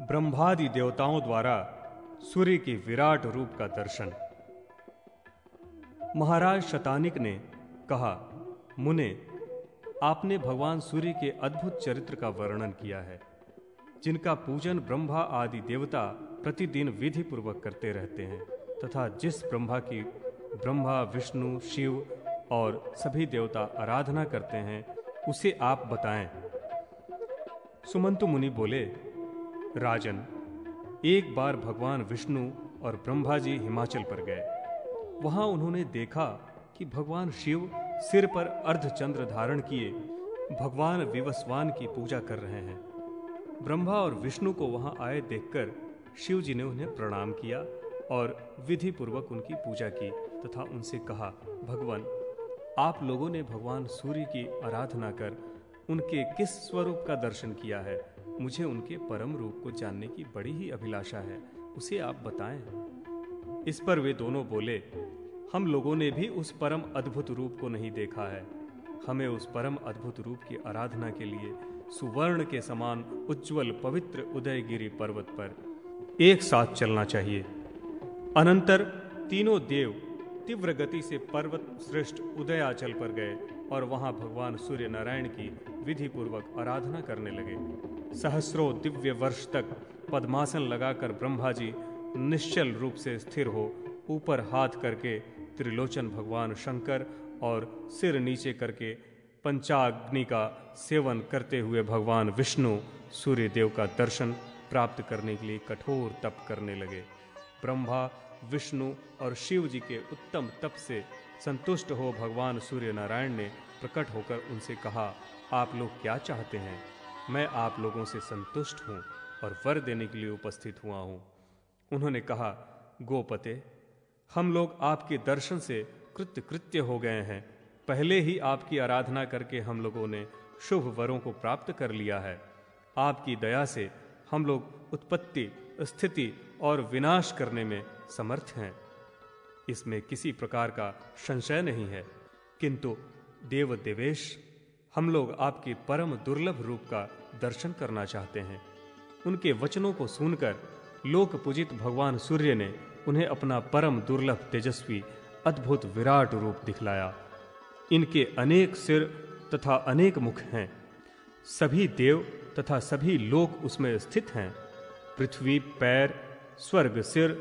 ब्रह्मादि देवताओं द्वारा सूर्य के विराट रूप का दर्शन। महाराज शतानिक ने कहा, मुने, आपने भगवान सूर्य के अद्भुत चरित्र का वर्णन किया है, जिनका पूजन ब्रह्मा आदि देवता प्रतिदिन विधि पूर्वक करते रहते हैं, तथा जिस ब्रह्मा की ब्रह्मा, विष्णु, शिव और सभी देवता आराधना करते हैं, उसे आप बताएं। सुमंतु मुनि बोले, राजन, एक बार भगवान विष्णु और ब्रह्मा जी हिमाचल पर गए। वहां उन्होंने देखा कि भगवान शिव सिर पर अर्धचंद्र धारण किए भगवान विवस्वान की पूजा कर रहे हैं। ब्रह्मा और विष्णु को वहां आए देखकर शिव जी ने उन्हें प्रणाम किया और विधि पूर्वक उनकी पूजा की तथा उनसे कहा, भगवान, आप लोगों ने भगवान सूर्य की आराधना कर उनके किस स्वरूप का दर्शन किया है? मुझे उनके परम रूप को जानने की बड़ी ही अभिलाषा है, उसे आप बताएं। इस पर वे दोनों बोले, हम लोगों ने भी उस परम अद्भुत रूप को नहीं देखा है। हमें उस परम अद्भुत रूप की आराधना के लिए सुवर्ण के समान उज्जवल पवित्र उदयगिरी पर्वत पर एक साथ चलना चाहिए। अनंतर तीनों देव तीव्र गति से पर्वत श्रेष्ठ उदयाचल पर गए और वहां भगवान सूर्य नारायण की विधि पूर्वक आराधना करने लगे। सहस्रों दिव्य वर्ष तक पद्मासन लगाकर ब्रह्मा जी निश्चल रूप से स्थिर हो ऊपर हाथ करके त्रिलोचन भगवान शंकर और सिर नीचे करके पंचाग्नि का सेवन करते हुए भगवान विष्णु सूर्य देव का दर्शन प्राप्त करने के लिए कठोर तप करने लगे। ब्रह्मा, विष्णु और शिव जी के उत्तम तप से संतुष्ट हो भगवान सूर्य नारायण ने प्रकट होकर उनसे कहा, आप लोग क्या चाहते हैं? मैं आप लोगों से संतुष्ट हूँ और वर देने के लिए उपस्थित हुआ हूँ। उन्होंने कहा, गोपते, हम लोग आपके दर्शन से कृत्य हो गए हैं। पहले ही आपकी आराधना करके हम लोगों ने शुभ वरों को प्राप्त कर लिया है। आपकी दया से हम लोग उत्पत्ति, स्थिति और विनाश करने में समर्थ हैं, इसमें किसी प्रकार का संशय नहीं है। किंतु देव देवेश, हम लोग आपके परम दुर्लभ रूप का दर्शन करना चाहते हैं। उनके वचनों को सुनकर लोक पूजित भगवान सूर्य ने उन्हें अपना परम दुर्लभ तेजस्वी अद्भुत विराट रूप दिखलाया। इनके अनेक सिर तथा अनेक मुख हैं। सभी देव तथा सभी लोक उसमें स्थित हैं। पृथ्वी पैर, स्वर्ग सिर,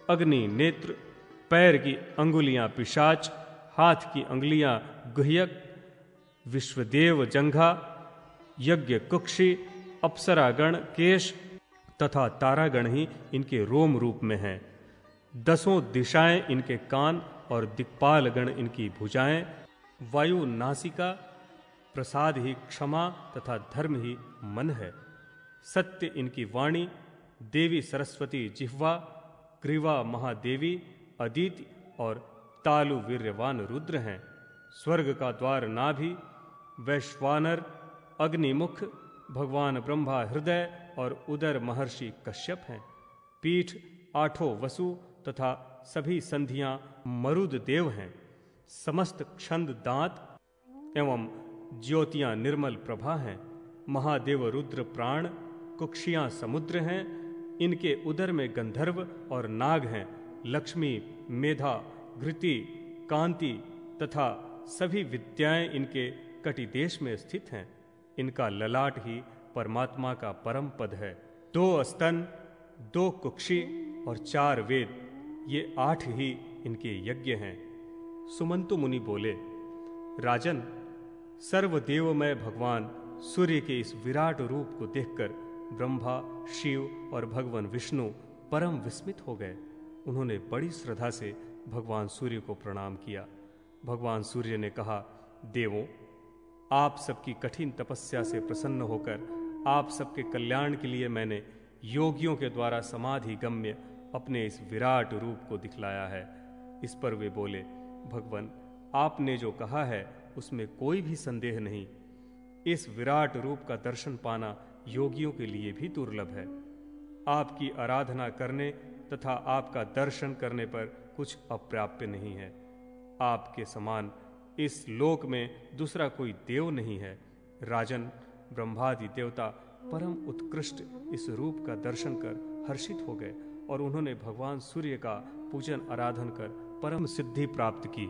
अग्नि नेत्र, पैर की अंगुलियां पिशाच, हाथ की अंगुलियां गुह्यक, विश्वदेव जंघा, यज्ञ कुक्षी, अप्सरागण केश तथा तारागण ही इनके रोम रूप में हैं। दसों दिशाएं इनके कान और दिक्पाल गण इनकी भुजाएं। वायु नासिका, प्रसाद ही क्षमा तथा धर्म ही मन है। सत्य इनकी वाणी, देवी सरस्वती जिह्वा, ग्रीवा महादेवी, अदिति और तालु वीर्यवान रुद्र हैं। स्वर्ग का द्वार नाभि, वैश्वानर, अग्निमुख, भगवान ब्रह्मा हृदय और उदर महर्षि कश्यप हैं। पीठ आठों वसु तथा सभी संधियां मरुद देव हैं। समस्त छंद दांत एवं ज्योतियां निर्मल प्रभा हैं। महादेव रुद्र प्राण, कुक्षियां समुद्र हैं। इनके उदर में गंधर्व और नाग हैं। लक्ष्मी, मेधा, घृति, कांति तथा सभी विद्याएं इनके कटिदेश में स्थित हैं। इनका ललाट ही परमात्मा का परम पद है। 2 स्तन, 2 कुक्षी और 4 वेद, ये 8 ही इनके यज्ञ हैं। सुमंतु मुनि बोले, राजन, सर्वदेवमय भगवान सूर्य के इस विराट रूप को देखकर ब्रह्मा, शिव और भगवान विष्णु परम विस्मित हो गए। उन्होंने बड़ी श्रद्धा से भगवान सूर्य को प्रणाम किया। भगवान सूर्य ने कहा, देवों, आप सबकी कठिन तपस्या से प्रसन्न होकर आप सबके कल्याण के लिए मैंने योगियों के द्वारा समाधि गम्य अपने इस विराट रूप को दिखलाया है। इस पर वे बोले, भगवान, आपने जो कहा है उसमें कोई भी संदेह नहीं। इस विराट रूप का दर्शन पाना योगियों के लिए भी दुर्लभ है। आपकी आराधना करने तथा आपका दर्शन करने पर कुछ अप्राप्य नहीं है। आपके समान इस लोक में दूसरा कोई देव नहीं है। राजन, ब्रह्मादि देवता परम उत्कृष्ट इस रूप का दर्शन कर हर्षित हो गए और उन्होंने भगवान सूर्य का पूजन आराधन कर परम सिद्धि प्राप्त की।